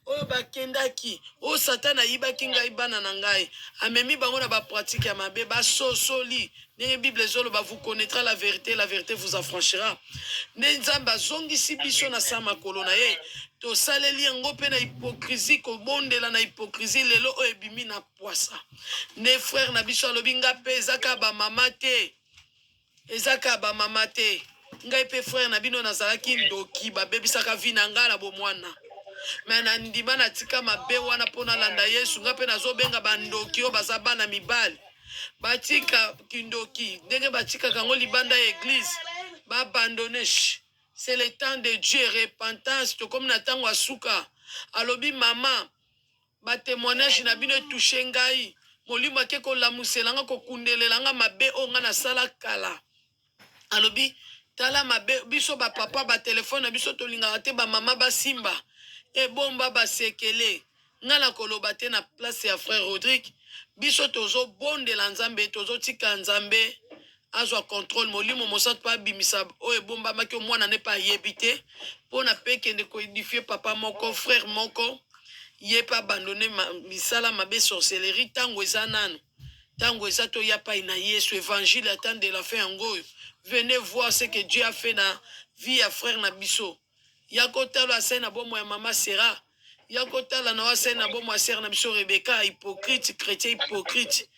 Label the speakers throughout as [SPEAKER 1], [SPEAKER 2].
[SPEAKER 1] oyo bakendaki o Satan ayibaki ngai bana na ngai amemi bango na bapratique ya mabe basosoli ndenge Bible ezoloba vous connaîtra la vérité vous affranchira nde Nzambe azongisi biso na sa makolo na ye tosaleli yango mpe na hypocrisie kobondela na hypocrisie lelo oyo ebimi na poisa nde frère na biso alobi nga mpe ezaka bamama te ezaka bamama te ngai mpe frère na bino nazalaki ndoki babebisaka vi na ngai na bomwana me na ndima na tika mabe wana mpo nalanda Yesu ngai mpe nazobenga bandoki oyo baza bana mibali batika kindoki ndenge batikaka yango libanda ya église babandone. C'est le temps de Dieu, repentance tokomi na ntango ya suka alobi mama batémoignage na bino touche ngai molimo ake kolamuselanga kokundelelanga mabe oyo nga nasala kala alobi tala mabe biso bapapa batelefone na biso tolingaka te bamama basimba ebomba basekele nga na koloba te na place ya frère Rodrigue biso tozobondela Nzambe tozotika Nzambe azwa contrôle molimo mosantu pa bimisa oyo ebombamaki omwana ne pa yebi te mpo na pe kende koedifie papa moko frère moko ye pa abandonne misala mabe sorcellerie ntango eza nanu ntango eza toya pai na Yesu évangile attend de la fin yango oyo venez voir ce que Dieu a fait na vie ya frère na biso ya kotala asai na bomo ya mama Sera ya kotala na wasai na bomo ya sere na biso Rebeka hypocrite chrétien hypocrite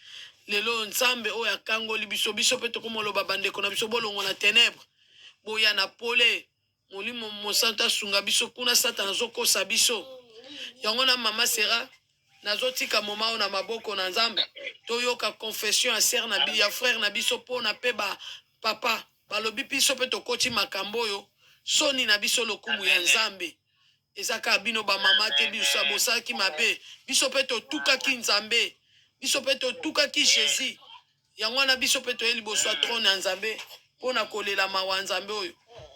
[SPEAKER 1] lelo Nzambe oyo akangoli biso biso mpe tokomoloba bandeko na biso bolongo na ténèbre boya na pole molimo mosantu asunga biso kuna Satan azokosa biso yango na mama Sera nazotika moma oyo na maboko na Nzambe toyoka confession ya sere na ya frère na biso mpo na mpe papa balobi biso mpe tokoti makambo oyo soni na biso lokumu ya Nzambe ezaka bino bamama te biso bosalaki mabe biso mpe totukaki Nzambe biso mpe totukaki Jésus yango wana biso mpe toye liboso ya trône ya Nzambe mpo na kolela mawa ya Nzambe oyo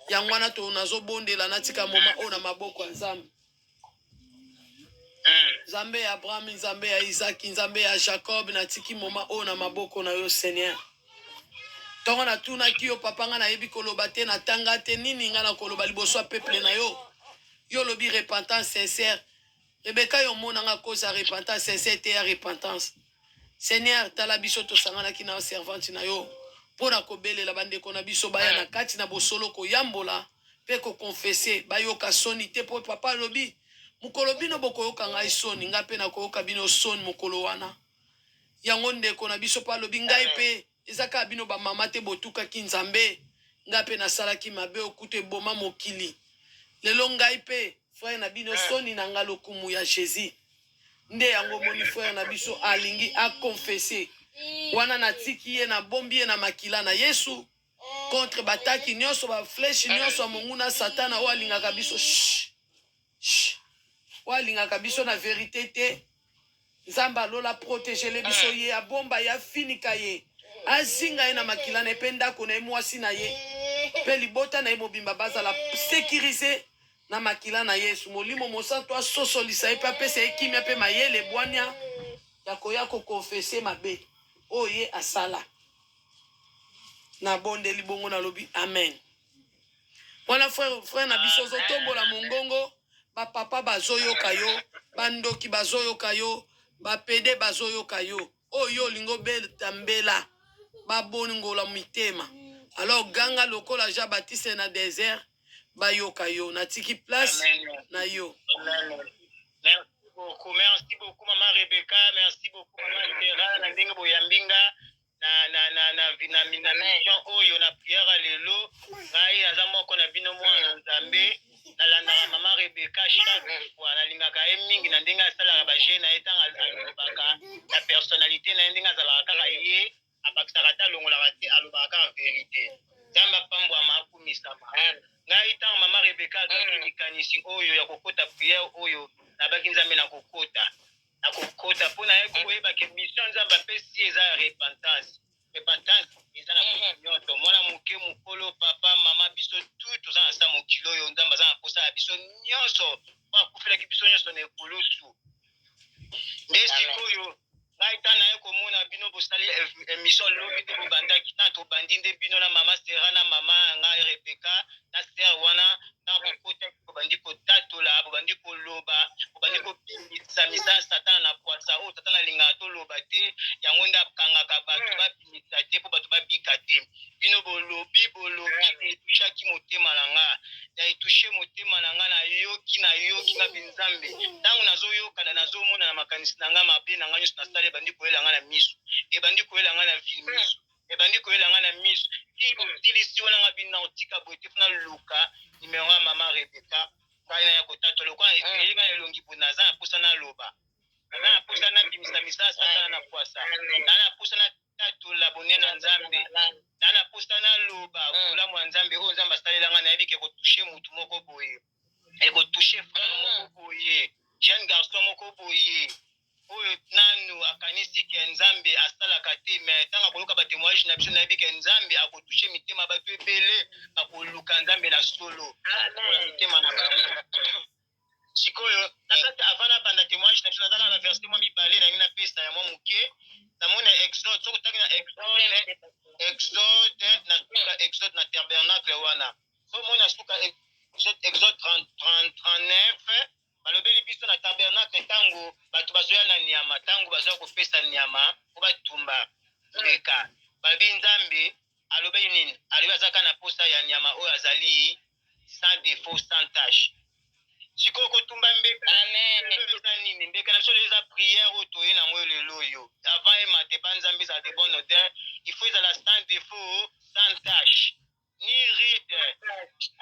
[SPEAKER 1] yango wana nazobondela natika moma oyo na maboko ya Nzambe Nzambe ya Abraham Nzambe ya Isaac Nzambe ya Jacob natiki moma oyo na maboko na yo Seigneur ntongo natunaki yo papa nga nayebi koloba te natanga te nini nga na koloba liboso ya peuple na yo yo lobi repentance sincère Rebeka yo monanga cause ya repentance sincère te ya repentance Seigneur tala biso tosanganaki na servante na yo mpo na kobelela bandeko na biso baya na kati na bosolo koyambola mpe kokonfese bayoka soni te mpo papa lobi mokolo bino bokoyoka ngai soni nga mpe nakoyoka bino soni mokolo wana yango ndeko na biso mpo alobi ngai mpe ezaka bino bamama te botukaki Nzambe nga mpe nasalaki mabe okuta eboma mokili lelo ngai mpe frère na bino soni na nga lokumu ya Jésus nde yango moni frère na biso alingi akonfese wana natiki ye na bombi ye na makila na Yesu contre bataki nyonso bafleshi nyonso ya monguna Satana oyo alingaka biso oyo alingaka biso na verité te Nzambe alola protégele biso ye abomba ye afinika ye azinga ye na makila na mpe ndako na ye mwasi na ye mpe libota na ye mobimba bazala sécurise na makila na Yesu molimo mosantu asosolisa ye mpe apesa ye kimia mpe mayele bwania ya koya kokonfese mabe oyo ye asala na bondeli bongo nalobi amen wana frère na biso ozotombola mongongo bapapa bazoyoka yo bandoki bazoyoka yo bapede bazoyoka yo oyo olingo beta mbela babongola mitema alors ganga lokola Jean Baptiste na désert bayoka yo natiki place na yo.
[SPEAKER 2] Merci beaucoup maman Rebecca, merci beaucoup maman Sera na ndenge boyambinga na mission oyo na prière lelo ngai naza moko na bino mwana Nzambe nalandaka mama Rebecca chaque fois nalingaka ye mingi na ndenge asalaka baje na ye ntango alobaka na personnalité na ye ndenge azalaka kaka ye abakisaka te alongolaka te alobaka kaka vérité Nzambe apambwama akumisama ngai ntango mama Rebecca azwaki likanisi oyo ya kokota prière oyo nabaki Nzambe na kokota mpo na ye koyebaka mission Nzambe apesi eza ya repentance eza na koto nyonso mwana moke mokolo papa mama biso tu toza na sa mokili oyo Nzambe aza na posa ya biso nyonso mpo akufelaki biso nyonso na ekulusu nde sikoyo ngai ntango naye komona bino bosali émission lobi te bobandaki ntango tobandi nde bino na mama Sera na mama ngai Rebecca na sere wana ntango bokota bobandi kotatola bobandi koloba bobandi kopimisa misala satana na poasa oyo satana alingaka toloba te yango nde akangaka bato bapimisa te mpo bato babika te bino bolobi etushaki motema na nga na etushe motema na nga nayoki nga mpe nzambe ntango nazoyokana nazomona na makanisi na nga mabe na nga nyonso nasala ebandi koyela nga na miso ebandi koyela nga na miso ebandi koyela nga na miso tilisi wana nga bina otika boye te mpona luka nimero ya mama Rebeka ngai na ya kotatola lokwa ekeli nga elongi boye naza na mposa naloba naza na mposa nabimisa misala satana na poasa naza na mposa natatola bonene na nzambe naza na mposa naloba bolamu ya nzambe oyo nzambe asalela nga nayebi ke ekotushe motu moko boye ekotushe frere moko boye jeune garçon moko boye oyo nanu akanisi ke nzambe asalaka te me ntango akoluka batémoignage na biso nayebi ke nzambe akotushe mitema bato ebele bakoluka nzambe na solo akola mitema na bango sikoyo nakati avant nabanda témoignage na biso naza na baverse mwa mibale nangi napesa ya mwa moke namoni exode soki otaki na exode na tabernacle wana so moi nasuka exode 39 balobeli biso na tabernacle ntango bato bazoya na nyama ntango bazoya kopesa nyama po batumba mbeka balobi nzambe alobeli nini alobi azalaka na posa ya nyama oyo azali sans défaut sans tâche sikoyo kotumba mbeka eza nini mbeka na biso lelo eza prière oyo toye nango lelo oyo avant emate pa nzambe ezala de bonne odeur il faut ezala sans défaut sans tâche ni ride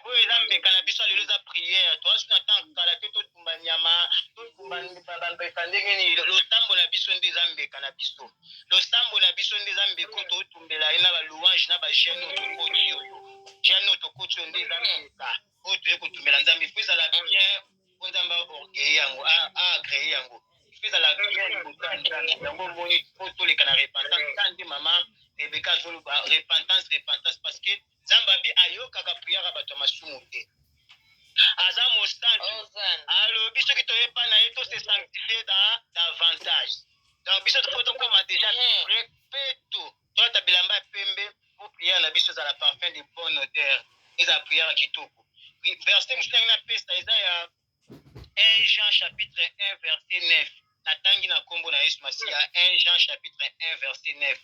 [SPEAKER 2] oyo eza mbeka na biso lelo eza prière toasi na ntango kala te totumba nyama totumba bambeka ndenge nini losambo na biso nde eza mbeka na biso losambo na biso nde eza mbeka oyo totumbela ye na balouange na bagene oyo tokoti oyo gene oyo tokoti oyo nde eza mbeka oyo toye kotumbela nzambe ifo ezala bien po nzambe aorgueille yango agreye yango ifo ezala bien liboso ya nzambe yango omoni po toleka na repentance ta nde mama Rebeka azoloba repentance parce que nzambe abi ayokaka prière ya bato ya masumu te aza mosantu alobi soki toyepa na ye tose sanctifie davantage donc biso tofo tokoma déjà peto tolata bilamba ya pembe po prière na biso ezala parfum de bonne odeur ezala prière ya kitoko verset mosusu yangi napesa eza ya 1 Jean chapitre 1 verset 9 natangi na kombo na Yesu Masiya 1 Jean chapitre 1 verset 9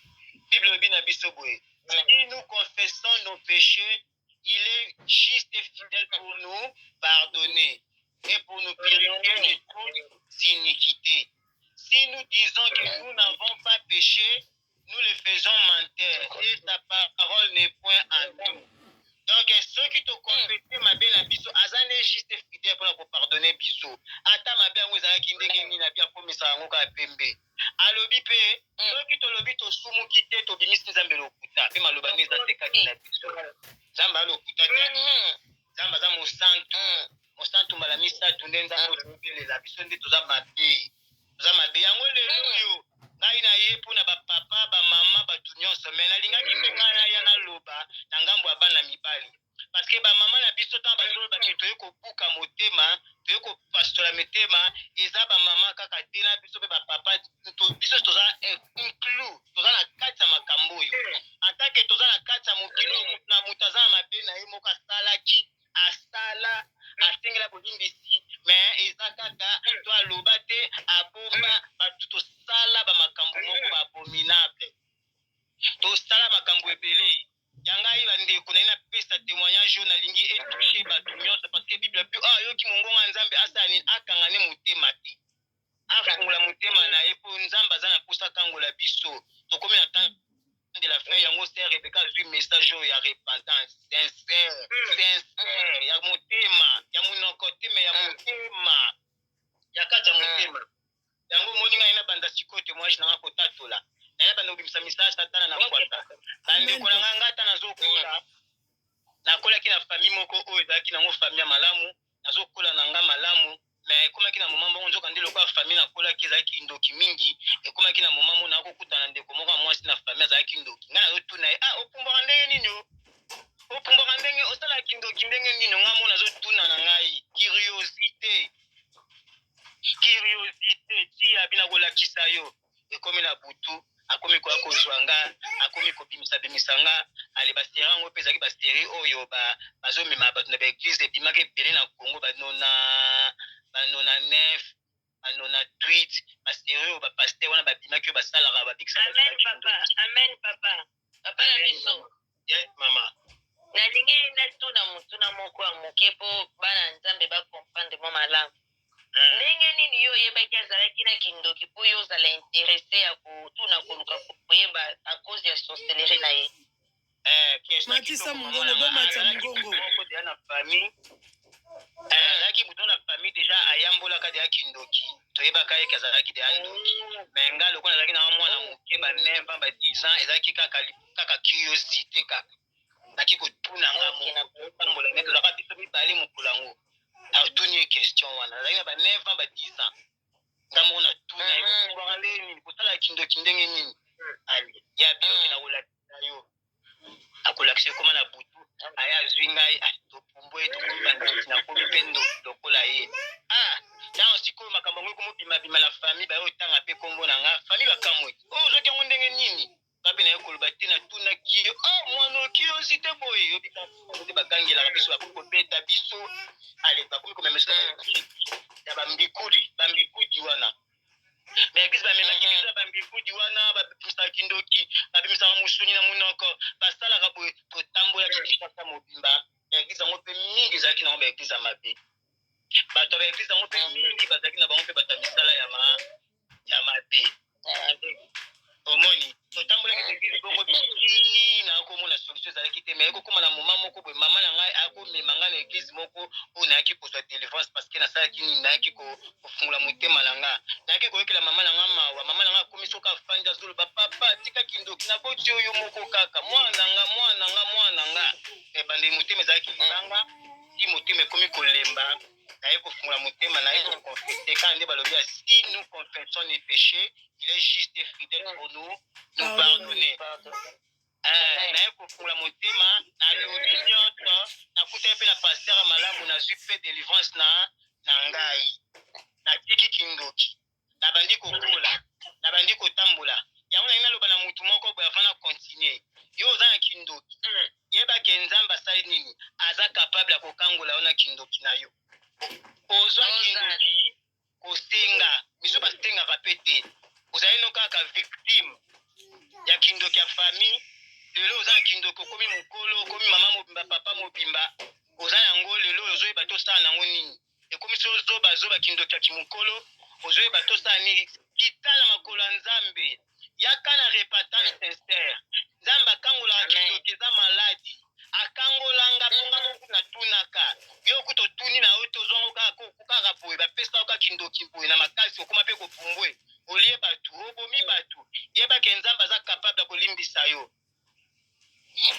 [SPEAKER 2] Bible lobi na biso boye si nous confessons nos péchés il est juste et fidèle pour nous pardonner et pour nous purifier de toute iniquité. Si nous disons que nous n'avons pas péché, nous le faisons mentir et sa parole n'est point en nous. Donc, ceux qui te confessent ma belle abisso, azane juste fidèle pour pardonner bisso. Ata ma belle vous avez qui ndenge na bia comme ça ngoka pembe. Alobi pe, ceux qui te lobi to sumu kite to bimis nzambe lokuta. Pe malobani za tekaki na bisso. Zamba lokuta te. Zamba za mosantu malamisa tunde nzambo tubele la bisso ndi toza mabe. Toza mabe yango lelo yo. Ngai na ye mpona bapapa bamama bato nyonso me nalingaki mpe ngai naya naloba na ngambo ya bana mibali parce que bamama na biso ntango bazoloba ke toye kobuka motema toye kopastola mitema eza bamama kaka te na biso mpe bapapa biso toza inclus toza na kati ya makambo oyo atake toza na kati ya mokili na moto aza na mabe na ye moko asalaki asala asengela bolimbisi me eza kaka to aloba te abomba bato tosala bamakambo moko baabominable tosala makambo ebele yangai bandeko naye napesa témoignage oyo nalingi etouche bato nyonso parce que bible mpe ayoki mongongo ya nzambe asala nini akanga ne motema te afungola motema na ye mpo nzambe aza na mposa akangola biso tokomi na temps de la fin yango ser Rebeka azwi message oyo ya repentance sincere ya motema ya monoko te me ya motema ya kati ya motema yango moni ngai na banda sikoyo témoignage nanga kotatola naye banda kobimisa misala satana na kwata bandeko na ngai ngata nazokola nakolaki na famille moko oyo ezalaki nango famille ya malamu nazokola na nga malamu me ekomaki na moma mbongo nzoka nde lokola famille nakolaki ezalaki ndoki mingi ekomaki na moma mo nakokutana ndeko moko ya mwasi na famille azalaki ndoki ngai nazotuna ye opumbwaka ndenge nini opumbwaka ndenge osalaki ndoki ndenge nini ngai mo nazotuna na ngai curiosité ti abina kolakisa yo ekomi na butu akomi koya kozwa nga akomi kobimisa nga ale baseri yango mpe ezalaki baseri oyo bazomema bato na baeglize ebimaki ebele na Congo banona 9 anona tweet basérie bapaster wana babimaki oyo basalaka babikisa
[SPEAKER 3] Amen papa, amen papa. Papa na biso.
[SPEAKER 2] Yes mama.
[SPEAKER 3] Nalingi natuna mutuna moko ya moke po bana nzambe bakomprendre mo malamu. Ndenge nini yo yebaki azalaki na kindoki po yo ozala interese ya kotuna koluka koyeba a cause ya sorcellerie na ye.
[SPEAKER 1] Matisa Mungongo, do Matisa Mungongo.
[SPEAKER 2] Na famille. Azalaki buto na famille déjà ayambolaka deya kindoki. Toyebaka ye kazalaki deya ndoki. Mais nga loko nazalaki na mwana moke ba 9 ans ba 10 ans ezalaki kaka curiosité kaka. Naki kotuna nga mo tambola ne tozaka biso mibale mokulango. Na tuni question wana. Nazalaki na ba 9 ans ba 10 ans. Ngamo na tuna yo ko ngale nini kosala kindoki ndenge nini. Ali ya bio na ulakisa yo. Akolakise koma na butu aya zwingai atopumbwe tokubandiki na komi pendo lokola ye na siko makambo ngoko mobima bima la famille ba otanga pe kombo na nga famille bakamwe zoki ngo ndenge nini babe na yokoloba te na tuna kiyo mwana kiyo site boy yobika ko bakangela biso bakopeta biso ale bakomi komemesa ya bambikudi wana mais kisi bamemaki biso bambikudi wana babimisaka kindoki babimisaka musuni na munoko basalaka boye totambola kisasa mobimba baeglise yango mpe mingi ezalaki nango baeglise ya mabe bato ya baeglise yango mpe mingi bazalaki na bango mpe bato ya misala ya mabe omoni totambolaki eglise bongo biki na akomona solution ezalaki te mais ekokóma na moma moko boye mama na ngai akomema ngai na eglise moko oyo nayaki kozwa délivrance parce que nasalaki nini nayaki kofungola motema na nga nayaki koyekela mama na nga mawa mama na nga akomi soki afandi azoloba papa tika kindoki naboti oyo moko kaka mwana nga ebandeli motema ezalaki libanga ti motema ekomi kolemba naye kofungola motema naye koconfesse kaka nde balobi ya si nous confessons les péchés il est juste et fidèle pour nous pardonner naye kofungola motema na lobi nyonso nakutaki mpe na paster malamu nazwi mpe délivrance na ngai natiki kindoki nabandi kokola nabandi kotambola yango nangi naloba na mutu moko boye avant na continue yo oza na kindoki yebake nzambe asali nini aza capable ya kokangola yo na kindoki na yo ozwa kindoki kosenga biso basengaka mpe te ozali no kaka victime ya kindoki ya famille lelo oza na kindoki okomi mokolo okomi mama mobimba papa mobimba oza yango lelo ozoyeba tosala nango nini ekomi so ozoba kindoki ya kimokolo ozoyeba tosala nini kitala makolo ya nzambe yaka na repentance sincere nzambe akangolaka kindoki eza maladi akangolanga mponga moko natunaka yo kuta otuni na yo tozwango kaka boye bapesa yo kaka kindoki boye na makasi okoma mpe kopumbwe olie bato obomi bato yebake nzambe aza capable ya kolimbisa yo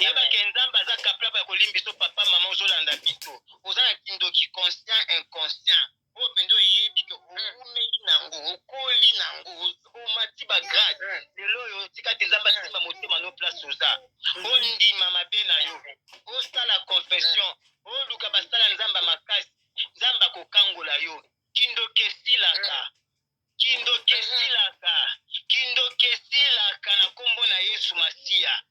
[SPEAKER 2] yebake nzambe aza capable ya kolimbisa papa mama ozolanda biso oza na kindoki conscient inconscient oyo mpenza oyebi ke oumeli nango okoli nango omati bagrade lelo oyo tika te nzambe asimba motema no place oza ondima mabe na yo osala confession oluka basala nzambe makasi nzambe akokangola yo kindoki esilaka na kombo na yesu masiya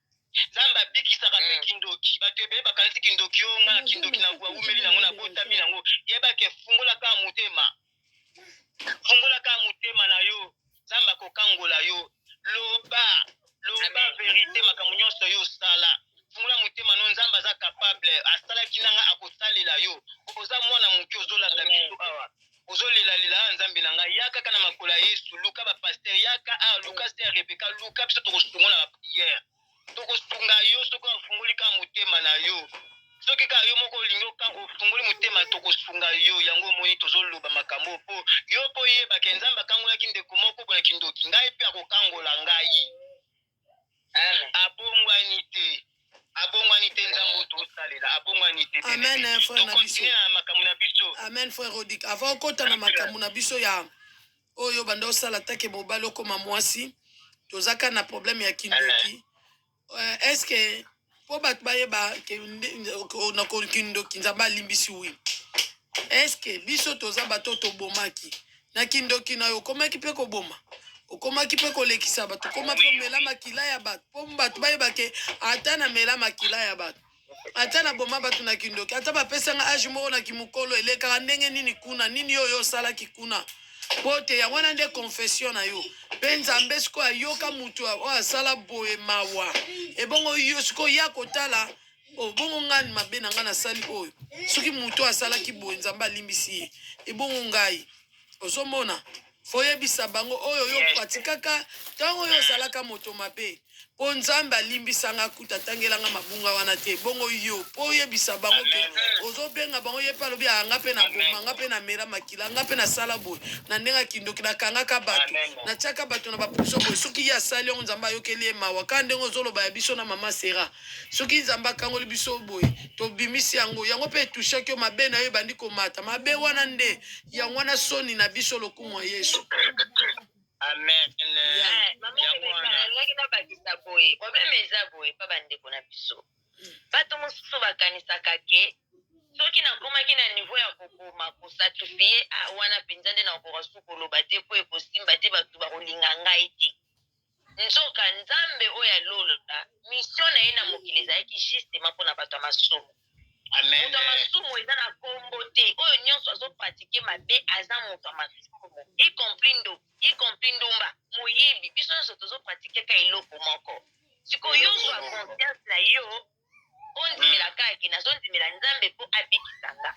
[SPEAKER 2] nzambe abikisaka mpe kindoki bato ebele bakanisi kindoki oyo nga na kindoki na umeli nango na botami nango yebake fungolaka motema na yo nzambe akokangola yo loba verite makambo nyonso yo osala fungola motema no nzambe aza capable asalaki nanga akosalela yo oza mwana moke ozolanda biso awa ozolelalela nzambe na ngai yaka kaka na makolo ya yesu luka bapaster yaka luka se rebeka luka biso tokosungola bapriere tokosunga yo soki afungoli kaka motema na yo soki kaka yo moko olingi ofungoli motema tokosunga yo yango omoni tozoloba makambo mpo yo mpo yebake nzambe akangolaki ndeko moko mpona kindoki ngai mpe akokangola ngai abongwani te nzambe tosalela abongwani te
[SPEAKER 1] amen frère na biso
[SPEAKER 2] na makambo na biso
[SPEAKER 1] amen frère Odik avant okota na makambo na biso ya oyo banda osala take mobali okoma mwasi tozaka na problème ya kindoki est-ce que po bato bayeba na kindoki nzambe alimbisi wi est-ce que biso toza bato tobomaki na kindoki na yo okomaki mpe koboma okomaki mpe kolekisa bato okoma mpe omela makila ya bato po bato bayebake ata na mela makila ya bato ata na boma bato na kindoki ata bapesanga age moko na kimokolo elekaka ndenge nini kuna nini oyo osalaki kuna pote ya wana nde confession na yo mpe nzambe siko ayoka mutu oyo asala boye mawa ebongo yo siko ya kotala bongo ngani mabe na ngai nasali oyo soki mutu asalaki boye nzambe alimbisi ye ebongo ngai ozomona foyebisa bango oyo yo pratikaka ntango oyo osalaka moto mabe po nzambe alimbisanga kuta tangelanga mabunga wana te bongo yo po oyebisa bango ke ozobenga bango ye mpe alobi anga mpe na boma anga mpe na mera makila anga mpe nasala boye na ndenge akindoki nakangaka bato natiaka bato na bapuso boye soki ye asali yango nzambe ayokeli ye mawa kaka ndenge ozoloba ya biso na mama sera soki nzambe akangoli biso boye tobimisi yango yango mpe etushaki yo mabe na yo ebandi komata mabe wana nde yango wana soni na biso lokumu ya yesu.
[SPEAKER 2] Amen.
[SPEAKER 3] Nalaki na bakisa boye probleme eza boye pa bandeko na biso bato mosusu bakanisaka ke soki nakomaki na niveau ya kokoma kosakrifie wana mpenza nde nakoka su koloba te po ekosimba te bato bakolinga ngai te nzoka nzambe oyo alolola mission na ye na mokili ezalaki justement mpona bato ya masumu moto ya masumu eza na kombo te oyo nyonso azopratike mabe aza moto ya masumu y compris ndumba moyibi biso nyonso tozopratikeka eloko moko sikoyo ozwa conscience na yo ondimela kaki nazondimela nzambe mpo abikisanga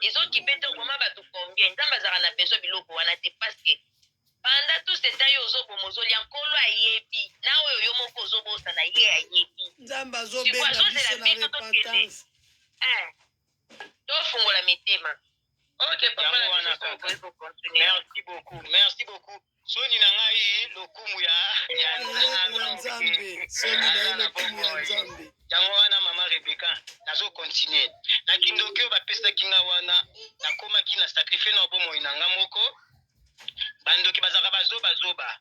[SPEAKER 3] ezokipe te okoma bato combien nzambe azalaka na besoin biloko wana te parceke panda tout ce temps yo ozoboma ozolia nkolo ayebi na oyo yo moko ozobosana ye ayebi
[SPEAKER 1] nzambe azobenga biso na repentance
[SPEAKER 3] tofungola mitema. Ok, papa,
[SPEAKER 2] merci beaucoup. Soni na ngai lokumu ya
[SPEAKER 1] nzambe soni na lokumu ya nzambe
[SPEAKER 2] yango wana mama Rebecca nazo continuer na kindoki oyo bapesaki nga wana nakomaki na sacrifice na bomoi na nga moko bandoki bazaka bazoba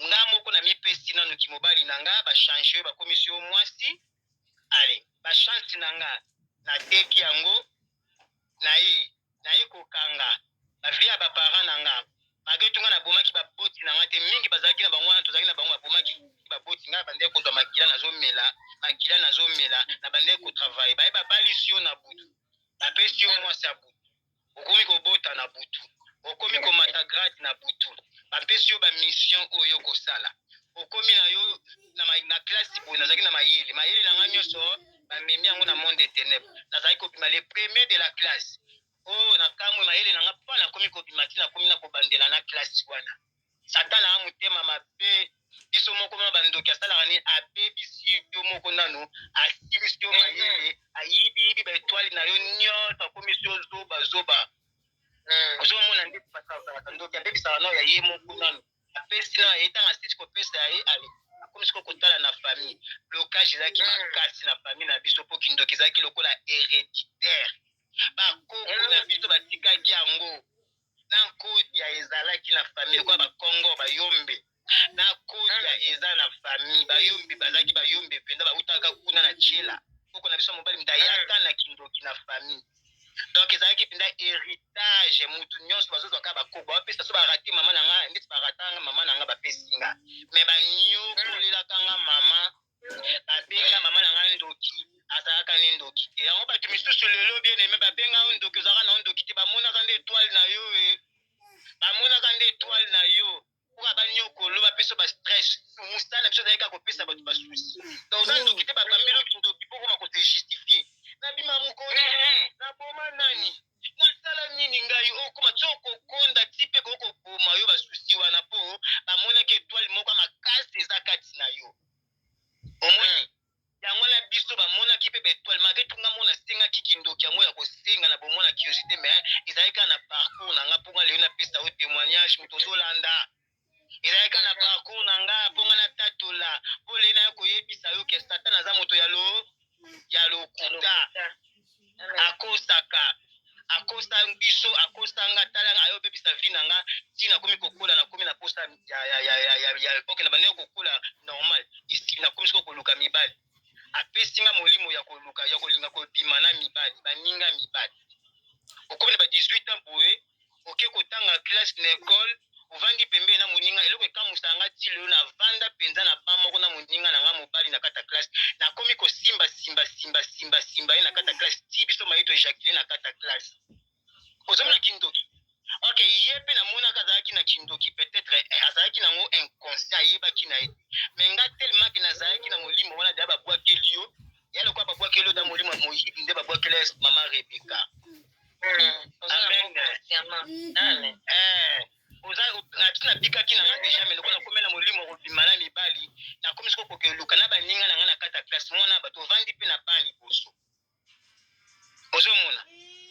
[SPEAKER 2] nga moko na mipesi nano kimobali na nga bachange bakomisi yo mwasi ale bachanse na nga nateki yango naye kokanga bavie ya baparent na nga malgré tunga nabomaki baboti na nga te mingi bazalaki na bango wana tozalaki na bango babomaki baboti nga bandeki kozwa makila nazomela na bandeki kotravaille baye babalisi yo na butu bapesi yo mwasi ya butu okomi kobota na butu okomi komata grade na butu bapesi yo bamission oyo kosala okomi na yo na classe boye nazalaki na mayele na nga nyonso bamemi yango na monde de ténèbre nazalaki kobima le premier de la classe na kamwe mayele na nga mpo nakomi kobima ti nakomi na kobandela na classe wana satan na motema mabe biso moko na bandoki asalaka nini abebisi yo moko nano asilisi yo mayele ayibiyibi baetwale na yo nyonso akomisi yo zoba ozomona nde basaka ndoki abebisaka nao ya ye moko nano apesi na ye ntango asisi kopesa ya ye ale akomisi kotala na famille blocage ezalaki makasi na famille na biso mpo kindoki ezalaki lokola héréditaire bakoko na biso batikaki yango na nkodia ezalaki na famille kwa bakongo bayombe na kodia eza na famille bayombe bazalaki bayombe mpenza bautaka kuna na chela koko na biso mobali mtayaka na kindoki na famille donc ezalaki mpenza héritage mutu nyonso bazozwaka bakoko bapesa so barate mama na nga ndeti baratanga mama na nga bapesi nga me banyokolelaka nga mama babenga mama na nga ndoki azalaka ne ndoki te yango bato misusu lelo bien aime babenga yo ndoki ozalaka na ndoki te bamonaka nde étoile na yo bamonaka nde étoile na yo mpoka banyokolo bapesa bastress mosala biso ezalaki kopesa bato basusi donc oza ndoki te babambelaki ndoki mpo koma kote justifie nabima mokoli naboma nani nasala nini ngai okoma ti okokonda ti mpe kokoboma yo basusi wana mpo bamonaki étoile moko makasi eza kati na yo omoni yango na biso bamonaki mpe baétoile malgré tunga mona asengaki kindoki yango ya kosenga na bomona curiosité mais ezalaki kaka na parcours na nga mponga lelo napesa yo témoignage moto ozolanda ezalaki kaka na parcours na nga mponga natatola mpo lelo naya koyebisa yo ke satan aza moto ya lokuta akosa biso akosanga tala ayobebisa vi na nga ti nakomi kokola nakomi na posa ok na bandeko kokola normal esi nakomi siko koluka mibali apesi nga molimo ya kolinga kobima na mibali baninga mibali okomi na ba 18 ans boye oke kotanga classe na école ovandi pembeni na moninga eloko ekamusa nga ti lelo na vanda mpenza na ba moko na moninga na nga mobali na kata classe nakomi kosimba ye na kata classe ti biso mayi to éjaculé na kata classe ozomona kindoki ok ye mpe na azalaki na kindoki peut-être azalaki nango inconscient ayebaki na ye mais nga tellement ke nazalaki na molimo wana deya babwakeli yo ya lokola babwakeli yo da molimo ya moyibi nde babwakeli mama Rebeka. Amen. Napikaki na nga deja me lokola komela molimo kobima na mibali nakomi siko kokeluka na baninga na nga na kata classe mwana bato ovandi mpe na pan liboso ozomona.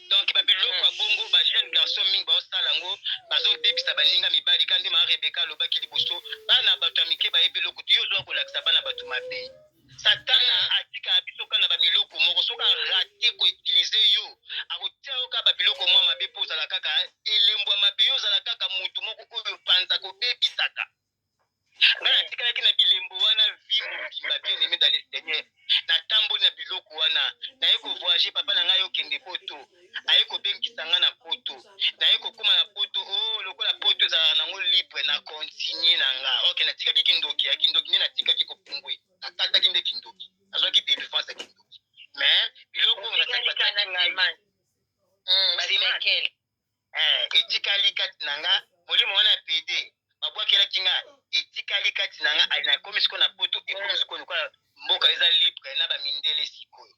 [SPEAKER 2] Donc babiloko ya bongo bajeune garçon mingi baosala yango bazodebisa baninga mibali kandi mama Rebeka alobaki liboso bana bato ya mike bayebi eloko te yo ozwa kolakisa bana bato mabe. Satana atika biso kana babiloko moko soki arate koutilize yo akotia yo kaka babiloko mwa mabe mpo ozala kaka elembo ya mabe yo ozala kaka motu moko oyo panza kobebisaka. Nga natikalaki na bilembo wana vi mobimba bien aimé dans le Seigneur natamboli na biloko wana naye kovoyage papa na ngai okende poto aye kobengisa nga na poto naye kokóma na poto lokola poto ezalaka nango libre na continue na nga ok natikaki kindoki ya kindoki nde natikaki kopumbwe nakataki nde kindoki nazwaki délivrance ya kindoki mais biloko etikali kati na nga molimo wana ya pede babwakelaki nga etikali kati na nga nakomi sikoyo na poto ekomi sikoyo lokola mboka eza libre na bamindele sikoyo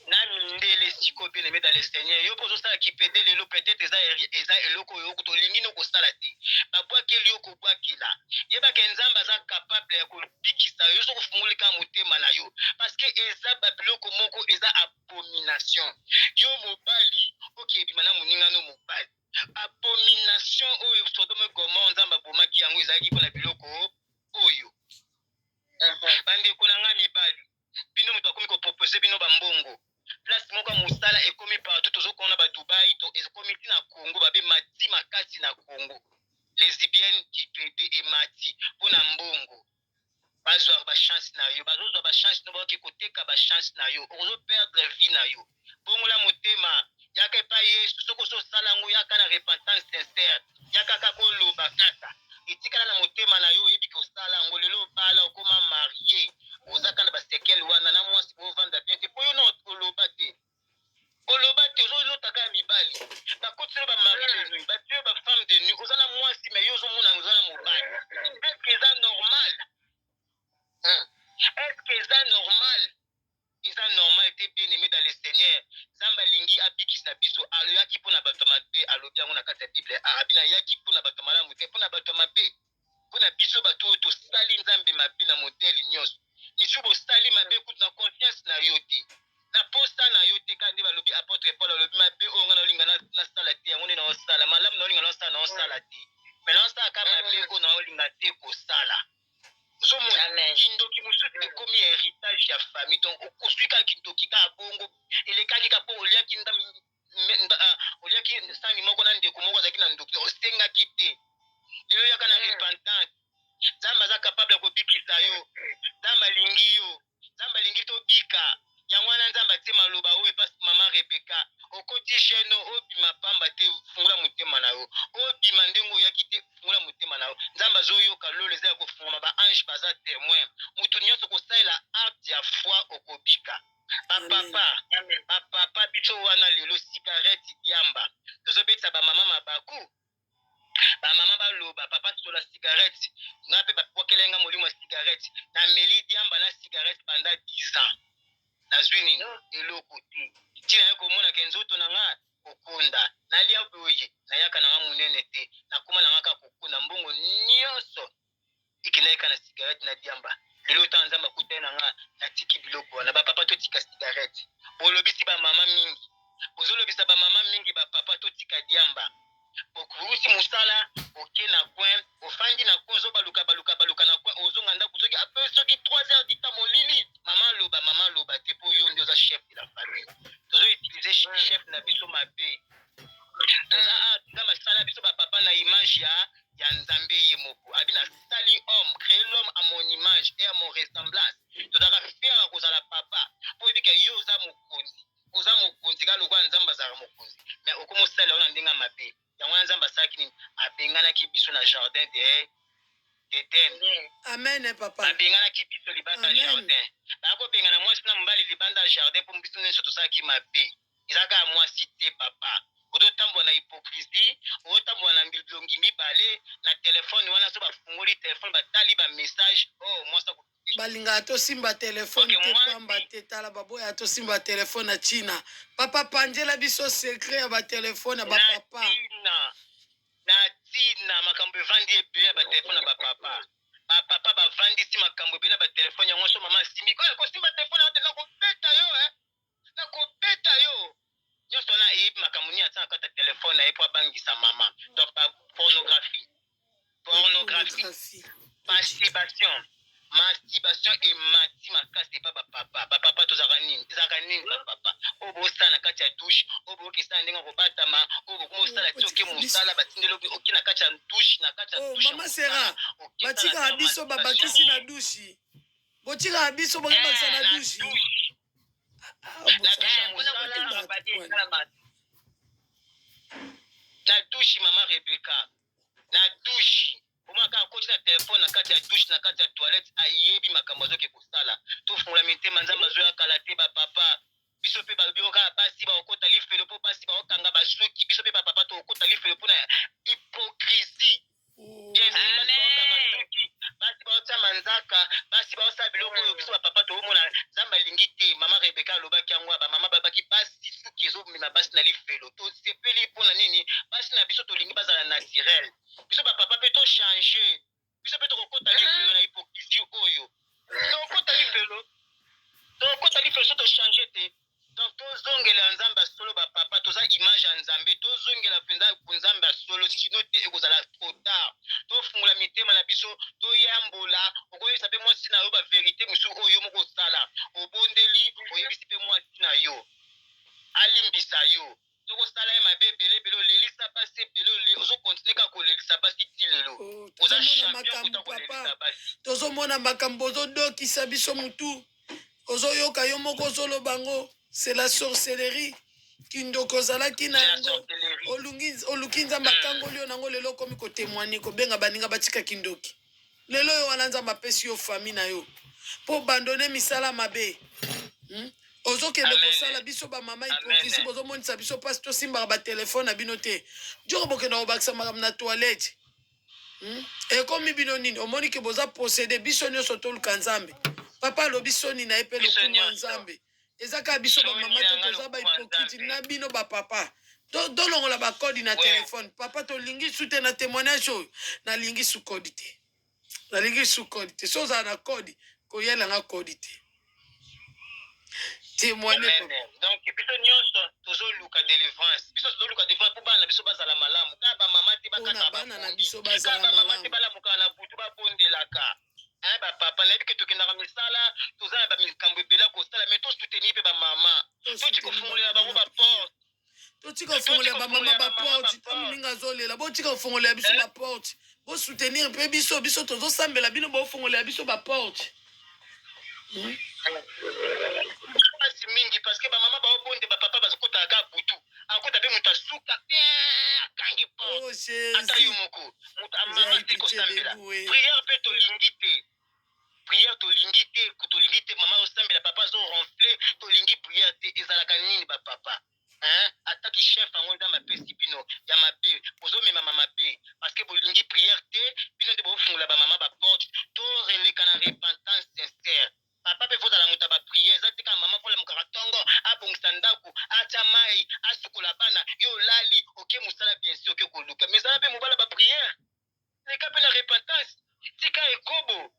[SPEAKER 2] na mindele sikoyo bien aimé dans le Seigneur yo mpo ozosala kipede lelo peut-être eza eloko oyo tolingi no kosala te babwakeli yo kobwakela yebaka nzambe aza capable ya kobikisa yo soki ofungolika motema na yo parce que eza babiloko moko eza abomination yo mobali okebima na moningano mobali abomination oyo Sodome Gomorrhe nzambe abomaki yango ezalaki mpona biloko oyo bandeko na nga mibali bino moto akomi kopropose bino bambongo place moko ya mosala ekomi partout tozokona ba Dubai to ekomi ti na Congo babe mati makasi na Congo lesbienne kipede emati mpona mbongo bazwa bachance na yo bazozwa bachance no baoki koteka bachance na yo ozoperdre vie na yo bongola motema yaka epai Yesu soki ososala yango yaka na repentance sincere yaka kaka koloba kaka etikala na motema na yo oyebi kosala yango lelo obala okoma marie oza kana basekele wana na mwasi bovanda bien te mpo yo na oloba te ozolotaka ya mibali bakotiselo bamari de nuit batio bafemme de nuit oza na mwasi me yo ozomona oza na mobali estce eza normal estce eza normal eza normal te bien aimé dans le Seigneur nzambe alingi abikisa biso aloyaki mpona bato mabe alobi yango na kati ya bible abina yaki mpona bato malamu te mpona bato mabe mpona biso bato oyo tosali nzambe mabe na modele nyonso misu bosali mabe kutu na conscience na yo te na posa na yo te kaka nde balobi apôtre Paul alobi mabe oyo nga naolinga nasala te yango nde naosala malamu naolinga naosala te me naosala kaka mabe oyo naolinga te kosala ozomona kindoki mosusu ekomi héritage ya famille donc okoswi kaka kindoki kaka bongo elekaki ka mpo oliaki sani moko na ndeko moko azalaki na ndoki osengaki te lelo yaka na repentance nzambe aza capable ya kobikisa yo nzambe alingi tobika yango wana nzambe atie maloba oyo epasi mama Rebeka okoti jeune obima pamba te fungula motema na yo obima ndenge oyaki te fungula motema na yo nzambe azoyoka lolo eza ya kofungama baange baza témoin moto nyonso kosalela acte ya foi okobika bapapa biso wana lelo cigarette diamba tozobetisa bamama mabaku bamama baloba papa tola cigarette nga mpe bapwakelenga molimo ya cigarette na meli diamba na cigarette pendant 10 ans nazwi nini eloko te ntina ye komonaka nzoto na nga kokonda nalia boye nayaka na nga monene te nakóma na nga kaka kokonda mbongo nyonso ekendaki na cigarette na diamba lelo tanga nzambe akutani na nga natiki biloko wana bapapa totika cigarette bolobisi bamama mingi bozolobisa bamama mingi bapapa totika diamba okurusi mosala oke na coin ofandi na coin ozobaluka na coin ozonga ndako soki ape soki 3 heures du temps molili mama loba te mpo yo nde oza chef de la famille tozoutilize chef na biso mabe toza masala biso bapapa na image ya nzambe ye moko abi na sali homme créé l'homme à mon image et à mon ressemblance tozalaka fiera kozala papa mpo ebika yo oza mokonzi kaka lokola nzambe azalaka mokonzi mais okoma osala ona ndenge ya mabe yango wana nzambe asalaki nini abenganaki biso na jardin d'Eden.
[SPEAKER 1] Amen papa
[SPEAKER 2] abenganaki biso libanda ya jardin bakobengana mwasi na mobali libanda ya jardin mpo biso nyonso tosalaki mabe ezaka mwasi te papa ozotambola na hypocrisie ozotambola na bilongi mibale na telefone wana so bafungoli telefone batali bamessage mwasa
[SPEAKER 1] balingaka tosimba telefone te pamba te tala baboya tosimba telefone na china papa panzela biso secret ya batelefone ya bapapa
[SPEAKER 2] na tina makambo evandi ebele ya batelefone ya bapapa bapapa bavandisi makambo ebele ya batelefone yango so mama asimbi kosimba telefone yango te nakobeta yo nakobeta yo nyonso wana eyebi makambo nini atia na kati ya telefone na ye mpo abangisa mama donc pornographie masturbation emati makasi epa bapapa tozalaka nini ezalaka nini bapapa oyo bosala na kati ya douche oyo bokesala ndenge kobatama oyo bokomosala ti oke mosala batindeli oke na kati ya douche
[SPEAKER 1] mama sera batikaka biso babakisi na douche botikaka biso bokebakisa na douche
[SPEAKER 2] na douche mama Rebecca na douche omaka akoti na telefone na kati ya douche na kati ya toilette ayebi makambo azoke kosala tofungola mitema nzambe azoyakala te bapapa biso mpe babioka basi baokota lifelo mpo basi baokanga basuki biso mpe bapapa tookota lifelo mpo na hypocrisie basi baotia manzaka basi baosala biloko oyo biso bapapa toomona nzambe alingi te mama Rebeka alobaki yango bamama babaki basi suki ezomema basi na lifelo tosepeli mpo na nini basi na biso tolingi bazala naturel biso bapapa mpe tochange biso mpe tokokota lifelo na hypocrisie oyo tokokota lifelo so tochange te donc tozongela nzambe solo bapapa toza image ya nzambe tozongela mpenza nzambe solo sino te ekozala trop tard tofungola mitema na biso toyambola okoyebisa mpe mwasi na yo baverité mosusu oyo moko osala obondeli oyebisi mpe mwasi na yo alimbisa yo tokosala ye mabe ebele olelisa basi ebele ozokontinue kaka kolelisa basi ti lelo oza champion kuta kolelisa basi
[SPEAKER 1] tozomona makambo ozodokisa biso mutu ozoyoka yo moko ozoloba ngo c'est la sorcellerie kindoko ozalaki na yango oluki nzambe akangoli yo nango lelo okomi kotémoigne kobenga baninga batika kindoki lelo oyo wana nzambe apesi yo fami na yo mpo bandone misala mabe ozokende kosala biso bamama hypocrisie bozomonisa biso mpasi tosimbaka batelefone na bino te joko bokenda kobakisa makambo na toilette ekomi bino nini omoni ke boza posede biso nyonso toluka nzambe papa alobi soni na ye mpe lokumu ya nzambe eza kaka biso bamama te toza bahypocrite na bino bapapa dolongola bakodi na telefone papa tolingi su te na témoignage oyo nalingi su kodi te so ozala na kodi koyelanga kodi te témoigne
[SPEAKER 2] donc biso nyonso tozoluka délivrance biso tozoluka délivrance mpo bana na biso bazala malamu kaka bamama te bakata
[SPEAKER 1] bana na biso
[SPEAKER 2] kaka bamama te balamukaka na butu babondelaka bapapa nayebi ke tokendaka misala toza na bamikambo ebele kosala mai tosoutenir mpe bamama toti kofungolela bango baporte
[SPEAKER 1] totika kofungolela bamama baporte omoninga azolela botika kofungolela biso baporte bosoutenir mpe biso tozosambela bino bofungolela biso baporte
[SPEAKER 2] kasi mingi parce que bamama baobonde bapapa bazokotaka kaka butu akota mpe moto asuka akangi porte ata yo moko moto amama te kosambela priere mpe tolingi te mama osambela papa azoronfle tolingi priere te ezalaka nini bapapa ataki chef yango nzambe apesi bino ya mabe bozomemama mabe parce que bolingi priere te bino nde bofungola bamama baporte toreleka na repentance sincere papa mpe fozala moto ya bapriere eza te kaka mama polamukaka ntongo abongisa ndako atya mai asukola bana yo olali oke mosala bien sûr oke koluka mais ezala mpe mobala bapriere leka mpe na repentance tika ekobo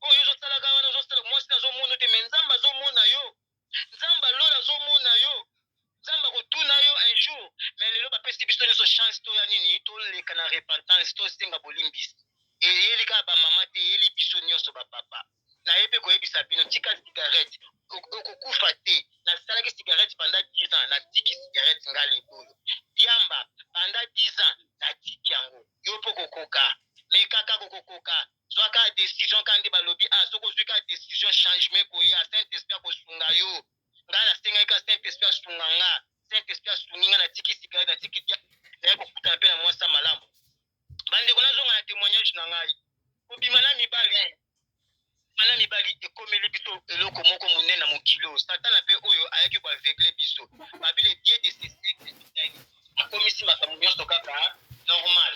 [SPEAKER 2] oyo ozosalaka wana ozosala mwasi nazomona te me nzambe azomona yo nzambe alola azomona yo nzambe akotuna yo un jour mais lelo bapesi biso nyonso chance toya nini toleka na repentance tosenga bolimbisi eyeli kaka bamama te eyeli biso nyonso bapapa naye mpe koyebisa bino tika cigarette okokufa te nasalaki cigarette pendant 10 ans natiki cigarette nga leboyo diamba pendant 10 ans natiki yango yo mpo kokoka me kaka kokoka zwaka décision kaka nde balobi soki ozwi kaka décision changement koya saint esprit akosunga yo ngai nasengaki kaka saint esprit asunga nga saint esprit asungi nga natiki cigarette natiki diamba naye kokutana mpe na mwasa malamu bandeko nazonga na témoignage na ngai kobima na mibali ekomeli biso eloko moko monene na mokilo satana mpe oyo ayaki koavegle biso babi le dieu de ce siècle akomisi makambo nyonso kaka normal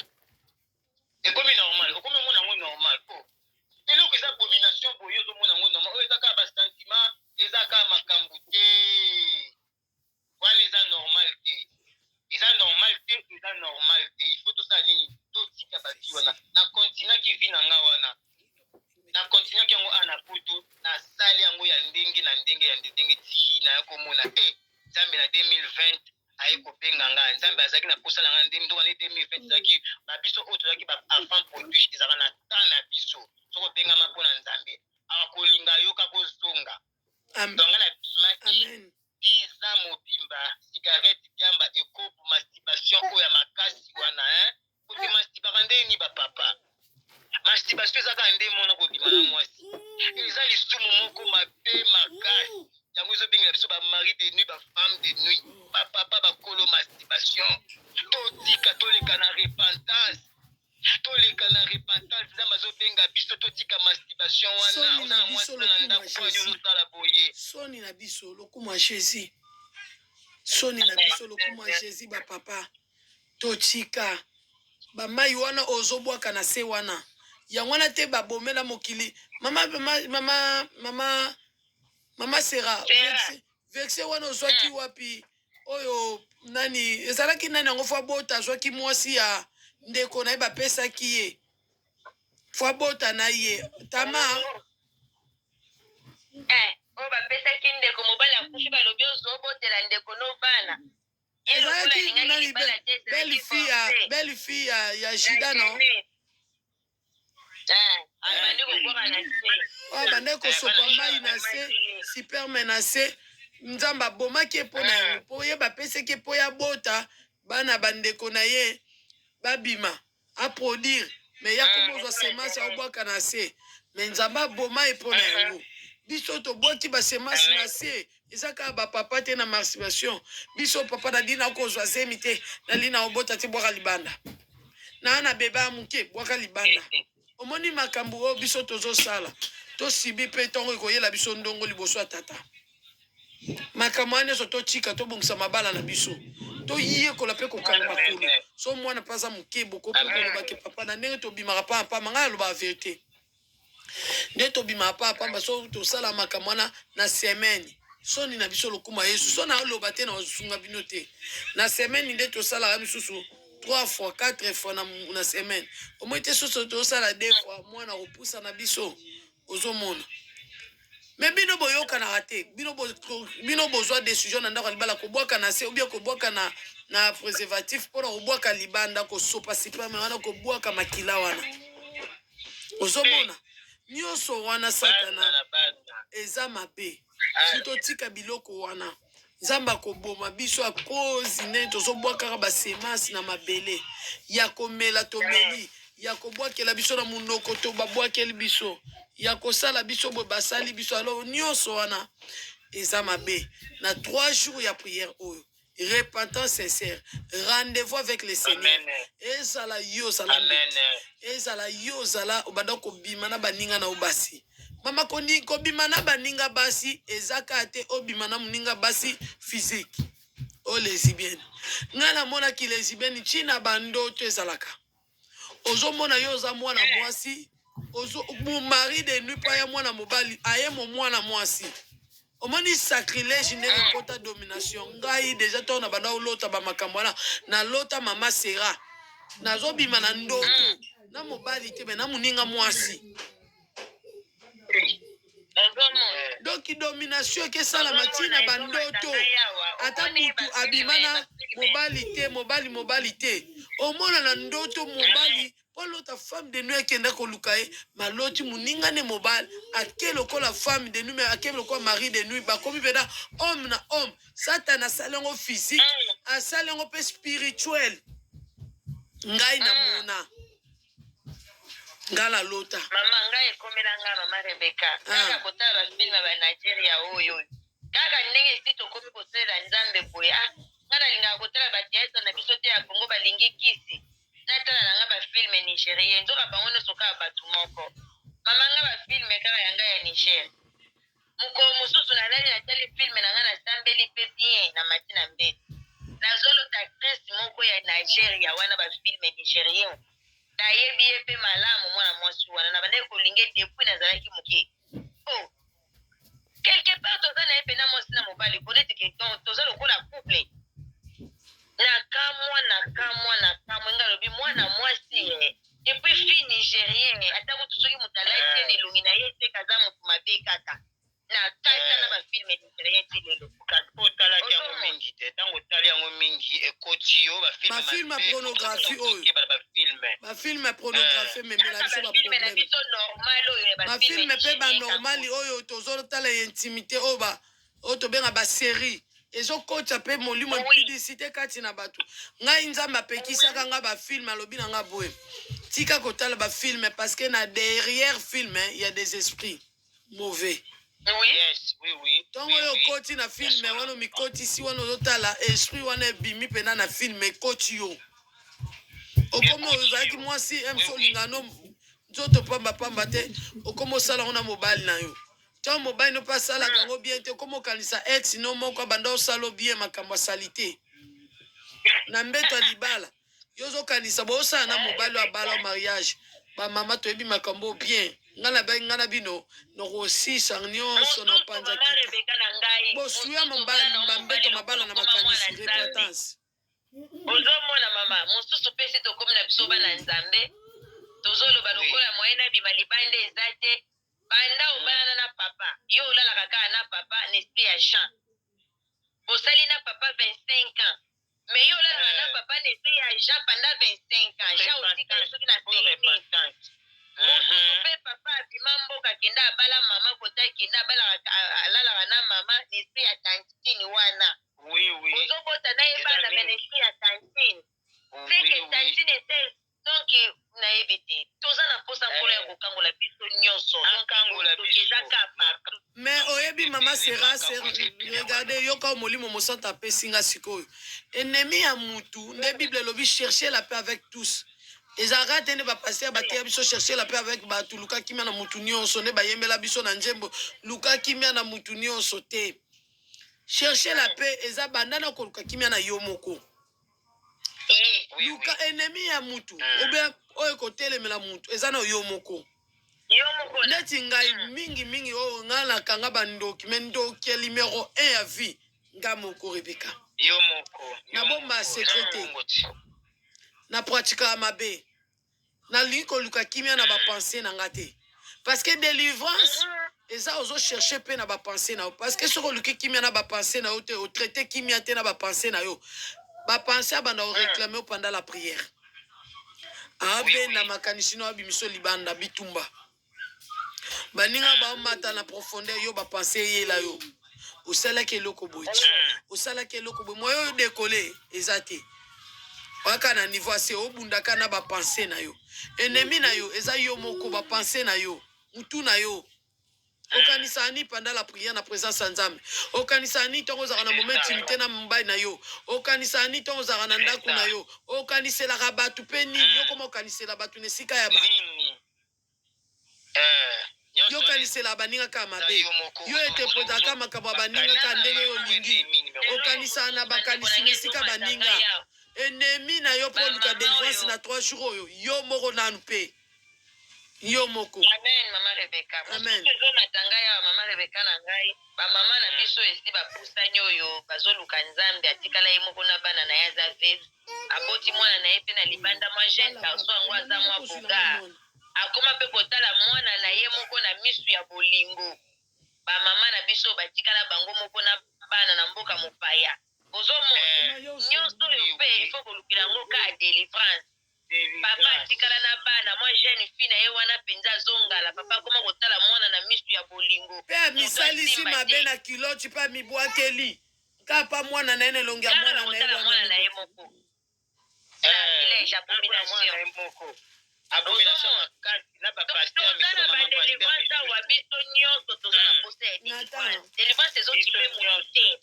[SPEAKER 2] ekomi normal okomi omona yango normal po eloko eza abomination boye ozomona yango normal oyo eza kaka basentiment eza kaka makambo te wana eza normal te eza normal te eza normal te il faut tosala nini totika bavi wana na kontinaki vi na nga wana na kontinaki yango ana na poto nasali yango ya ndenge na ndenge ya ndenge ti na ya komona nzambe na 2020 aye kobenga nga nzambe azalaki na posala nga ndenge ndoko ne 2020 ezalaki babiso oyo tozalaki baenfant prodige ezalaka na temps na biso soko obengama mpo na nzambe akolinga yo kaka ozonga donga na bimaki biza mobimba cigarette biamba ekopo masturbation oyo ya makasi wana kote masturbaka ndeni bapapa masturbation ezaka nde mona kobima na mwasi eza lisumu moko mabe makasi yango ezobengela biso bamari de nuit bafemme de nuit bapapa bakolo masturbation totika toleka na repentance nzambe azobenga biso totika masturbation wana oza na mwasi na ndako po anyo ozosala boye
[SPEAKER 1] soni na biso lokumu ya jésus soni na biso lokumu ya jésus bapapa totika bamai wana ozobwaka na se wana yango wana te babomela mokili mama sera vexe wana ozwaki wapi oyo nani ezalaki nani yango fo abota azwaki mwasi ya ndeko na ye bapesaki ye fo abota na ye tama
[SPEAKER 3] oyo bapesaki ndeko mobali akufi balobi ozobotela ndeko novana
[SPEAKER 1] ezalaki nani belle fille ya jida no bande kosopa mai na se superme na se nzambe abomaki mpo na yango mpo ye bapesaki mpo ya bota bana bandeko na ye babima aprodire me ya komozwa semence aobwaka na se me nzambe aboma ye mpo na yango biso tobwaki basemence na se eza kaka bapapa te na masturbation biso papa nali na kozwa zemi te nali na obota te bwaka libanda na bebe ya moke bwaka libanda omoni makambo oyo biso tozosala tosibi mpe ntongo ekoyela biso ndongo liboso ya tata makambo wana nyonso totika tobongisa mabala na biso toyekola mpe kokanga makolo so mwana mpe aza moke boko mpe kolobaki papa na ndenge tobimaka pamba ngai alobaka verité nde tobimaka pamba so tosala makambo wana na semaine soni na biso lokuma yesu so na oloba te na osunga bino te na semaine nde tosalaka misusu 3 fois 4 fois na semaine omoi te soso tosala 2 fois mwana kopusa na biso ozomona me bino boyokanaka te bino bozwa décision na ndako libala kobwaka na se obia kobwaka na préservatif mpona kobwaka libanda kosopa sipame wana kobwaka makila wana ozomona nyonso wana satana eza mabe si totika biloko wana nzambe akoboma biso akozi nde tozobwakaka basemasi na mabele ya komela tomeli ya kobwakela biso na munoko to babwakeli biso ya kosala biso boye basali biso alo nyonso wana eza mabe na 3 jours ya prière oyo repentance sincère rendez-vous avec le Seigneur ezala yo zala ezala yo zala obanda kobima na baninga na obasi mama kobima na baninga basi ezaka te obima na moninga basi physique o lesbienne nga namonaki lesbienne ntina bandoto ezalaka ozomona yo oza mwana mwasi mari de nuit pa ya mwana mobali aye mo mwana mwasi omoni sacrilège ndenge ekota domination ngai deja to na banda olota bamakambo wana na lota mama sera nazobima na ndoto na mobali te me na moninga mwasi donc domination ekesalama ntina bandoto ata mutu abima na mobali te omona na ndoto mobali mpo lota femme de nuit akenda koluka ye maloti moninga ne mobali ake lokola femme de nuit me ake lokola mari de nuit bakomi mpena homme na homme satana asali yango physique asali yango mpe spirituel ngai na mona ngala lota
[SPEAKER 3] mama ngai ekomela nga mama Rebeka kaka kotala bafilme ba Nigeria oyo kaka ndenge esi tokomi kosalela nzambe boye nga nalingaka kotala batiaisa na biso te ya Kongo balingi kisi natala nanga bafilme nigérien nzoka bango nyonso kaka bato moko mama nga bafilme kaka yanga ya Niger moko mosusu nalali natali filme na nga nasambeli mpe bien na matina mbeti nazolota actrice moko ya Nigeria wana bafilme nigérien nayebi ye mpe malamu mwana mwasi wana na bandeki kolinge depuis nazalaki moke oh quelque part toza na ye mpena mwasi na mobali politike toza lokola couple nakamwa nga lobi mwana mwasi epuis fille nigérien ata motu soki moto alaki ene elongi na ye te kaza motu mabe kaka na kata na bafilme nigérien ti lelo
[SPEAKER 2] otalaki yango mingi te ntango otali yango mingi ekoti yo
[SPEAKER 1] bafilme pornographie oyo bafilme pornographie memela biso baproblème bafilme mpe banormali oyo tozotala intimité oyo tobenga basérie ezokotisa mpe molimo publicité kati na bato ngai nzambe apekisaka nga bafilme alobi na nga boye tika kotala bafilme parce que na derrière film il y a des esprits mauvais ntongo oyo okoti na filme wana mikotisi wana ozotala esprit wana ebimi mpena na filme ekoti yo okomi ozalaki mwasi mso olingano nzoto pambapamba te okomi osala ngo na mobali na yo ntango mobali no mpe asalaka yango bien te okomi okanisa ex no moko abanda osala bien makambo asali te na mbeto ya libala yo ozokanisa boosala na mobali oyo abala mariage bamama toyebi makambo bien nga na bino nokosisa nyonso na panza bosuya bambeto mabala na makanisi repentance
[SPEAKER 3] ozomona mama mosusu mpe si tokomi na biso bana nzambe tozoloba lokola moye na bima libanda eza te banda obalana na papa yo olalaka kaka na papa nesprit ya jean osali na papa 25 ans mais yo olalaka na papa nesprit ya jean panda 25 ans jean otikali soki na 13 mosusu mpe papa abima mboka akenda abala mama kota akenda alalaka na mama nesprit ya tantine wana ozokota na ye bana me nesprit ya tantine seke tantine ete donc nayebi te toza na mposa nkolo ya kokangola biso nyonso eza kapa
[SPEAKER 1] mais oyebi mama sera regarde yoka molimo mosantu apesinga sikoyo ennemi ya mutu nde bible elobi chercher la paix avec tous ezalaka te nde bapaster bateya biso chercher la paix avec bato luka kimia na mutu nyonso nde bayembela biso na nzembo luka kimia na mutu nyonso te chercher la paix eza banda na koluka kimia na yo moko luka ennemi ya mutu obe oyo kotelemela mutu eza na yo moko neti ngai mingi oyo ngai nakanga bandoki me ndoki ya numero 1 ya vie nga moko Rebeka nabomba sekrete na pratikaka mabe nalingi koluka kimia na bapense na nga te parce que délivrance eza ozocherche mpe na bapense na yo parce que soki oluki kimia na bapense na yo te otraite kimia te na bapense na yo bapense abanda oréclame pendant la prière abenda makanisi no abimiso libanda bitumba baninga baomata na profondeur yo bapense eyela yo osalaki eloko boye osalaki eloko boye moyo oyo dekole eza te waka na niveau ase obundaka na bapense na yo ennemi na yo eza yo moko bapense na yo mutu na yo okanisa ani pendant la prière na présence ya nzambe okanisa ani ntongo ozalaka na moment intimité na mobali na yo okanisa ani ntongo ozalaka na ndako na yo okaniselaka bato mpe nini yokoma okanisela bato na esika ya bato yo okanisela baningaka mabe yo etepozaka makambo ya baningaka ndenge yo olingi okanisaka na bakanisi na esika baninga ennemi na yo mpo oluka délivrance na 3 jours oyo yo moko nanu mpe yo moko
[SPEAKER 3] amen mama Rebeka mosusu ezomatanga ya mama Rebeka na ngai bamama na biso esi bapusani oyo bazoluka nzambe atikala ye moko na bana na ye aza veve aboti mwana na ye mpe na libanda mwa jeune garso yango aza mwa boga akoma mpe kotala mwana na ye moko na misu ya bolingo bamama na biso batikala bango moko na bana na mboka mopaya ozomona nyonso oyo mpe ifo kolukela yango ka délivrance papa atikala na bana mwa jeune fille na ye wana mpenza azongala papa akoma kotala mwana na misu ya bolingo
[SPEAKER 1] mpe amisalisi mabe na kiloti mpe amibwakeli kapa mwana na ye na elongi ya mwana na ye
[SPEAKER 3] moko village abomination makasi na bapaster toza na badelivrance awa biso nyonso toza na posa ya délivrance ezokipe moto te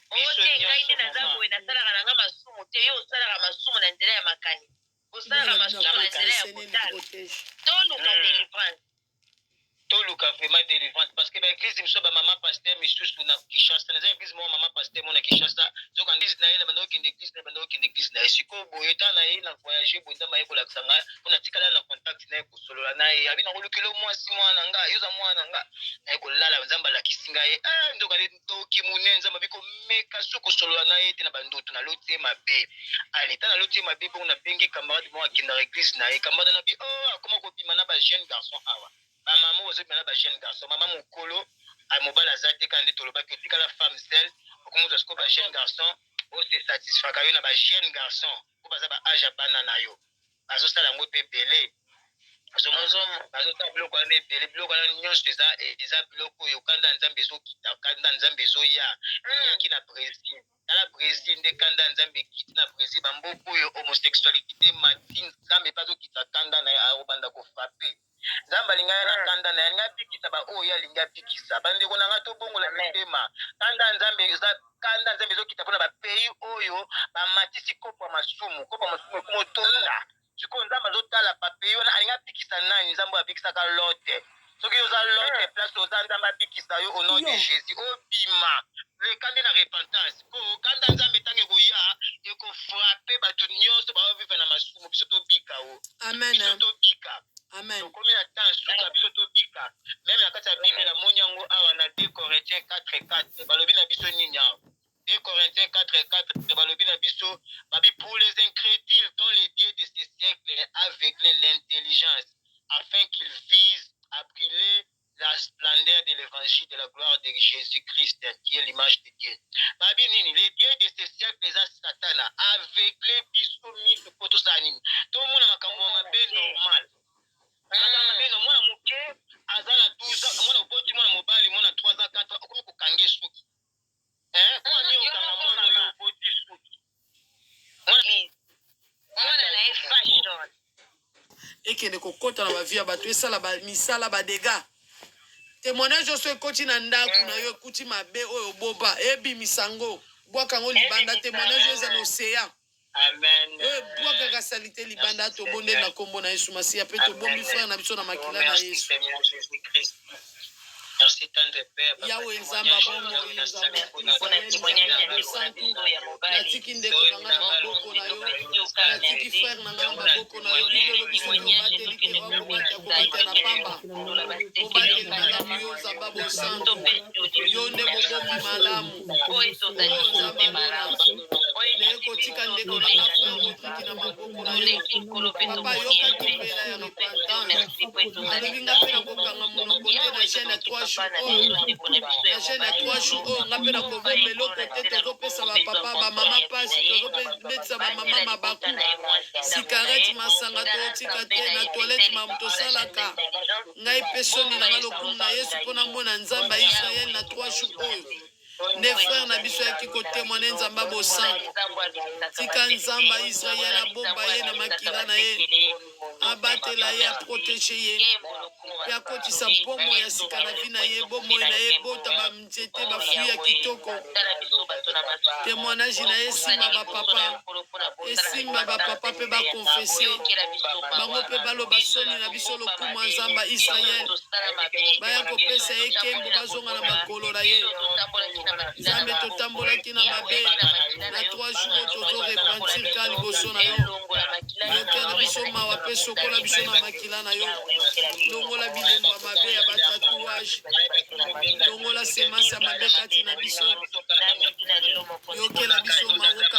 [SPEAKER 3] ote ngai nde naza boye nasalaka nanga masumu te yo osalaka masumu na nzela ya makani osalaka masumu na nzela ya kotala toluka délivrance
[SPEAKER 2] luka vraiment délivrance parce que l'église miso ba maman pasteur misusu na Kinshasa na église mo maman pasteur mo na Kinshasa zoka église na yela bando ki église na bando ki église na siko boyeta na yela voyager boyeta maye kola ksanga ona tikala na contact na ko solola na ye abina kolukelo mwasi mwana nga yoza mwana nga na ko lala nzamba la kisinga ye ndoka ni toki munenza mabiko meka suko solola na ye tena bando tuna lotie mabe ali tana lotie mabe bon na bengi camarade mo akinda église na ye camarade na bi comment ko bima na ba jeune garçon awa ba maman ozo bima na ba jeune garçon maman mokolo a mobala zate kandi toloba ke tika la femme seule comment ozo ko ba jeune garçon o se satisfait ka yo na ba jeune garçon ko baza ba âge bana na yo azo sala ngo pe belé bazo ta biloko ane ebele biloko wana nyonso eza biloko oyo kanda nzambe ezokita kanda nzambe ezoya eyaki na Brésil tala Brésil nde kanda nzambe ekiti na Brésil bamboka oyo homosexualité mati nzambe mpe azokita kanda na ye akobanda kofrape nzambe alinga ya na kanda na ye alinga abikisa baoyo alingi abikisa bandeko na nga tobongola mitema kanda nzambe ezokita mpona bapays oyo bamatisi kopo ya masumu ekomotonda sikoyo nzambe azotala pape wana alingi abikisa nani nzambe abikisaka lote soki oza lote place oza nzambe abikisa yo au nom de Jésus obima lekande na repentance po kanda nzambe ntango ekoya ekofrape bato nyonso baovive na masumu biso tobika o biso tobika tokomi na temps suka biso tobika meme na kati ya bible namoni yango awa na 2 Corinthiens 4:4 balobi na biso nini awa 2 Corinthiens 4:4 balobi na biso babi pour les incrédules dont les dieux de ce siècle est aveuglé l'intelligence afin qu'ils visent à brûler la splendeur de l'évangile de la gloire de Jésus-Christ qui est l'image de Dieu. Babi nini les dieux de ce siècle les satana aveuglé biso miso poto sanini to mona makambo mabe normal makambo no mona muke azala 12 ans mona boti mona mobali mona 3 ans 4 ans okomi kokange suki
[SPEAKER 1] ekende kokota na bavia bato esala misala badega témoignage oso ekoti na ndako na yo ekuti mabe oyo boba ebimisango bwaka yango libanda témoignage eza na océan oyo ebwakaka salite libanda tobonde na kombo na Yesu masiya mpe tobombi frère na biso na makila na Yesu.
[SPEAKER 2] Merci tendre Père.
[SPEAKER 1] Yahweh nzamba bongo nzamba natiki ndeko na nga na maboko na yo natiki frère na nga na maboko na yo bibelo biso tobateli ke bakobata na pamba kobateli malamu yo nzamba bosantu yo nde bobombi malamu oyo nzamba bona naye kotika ndeko na nga frère motiki na maboko na yo papa yokaki mpela ya repentance alobi nga mpe nakokanga monoko te na jeune ya 3 jours na jeune ya 3 jours oyo nga mpe nakovomba eloko te tozopesa bapapa bamama pasi tozobetisa bamama mabaku sikarete masanga totika te na toilette tosalaka ngai mpe soni na nga lokumu na Yesu mpo na mona nzambe ya Israele na 3 jours oyo nde frère na biso yaki kotémoine nzambe bosantu tika nzambe ya Israele abomba ye na makila na ye abatela ye aprotege ye mpe akotisa bomo ya sika na vi na ye bomoi na ye bota banzete bafui ya kitoko témoignage na ye esimba bapapa mpe bakonfese bango mpe baloba soni na biso lokumu ya nzambe ya Israele baya kopesa ye nkembo bazonga na makolo na ye nzambe totambolaki na mabe na 3 jours tozorepentir ka liboso na yo yokela biso mawa mpe sokola biso na makila na yo longola bilembo ya mabe ya batatouage longola semence ya mabe kati na biso yokela biso mawoka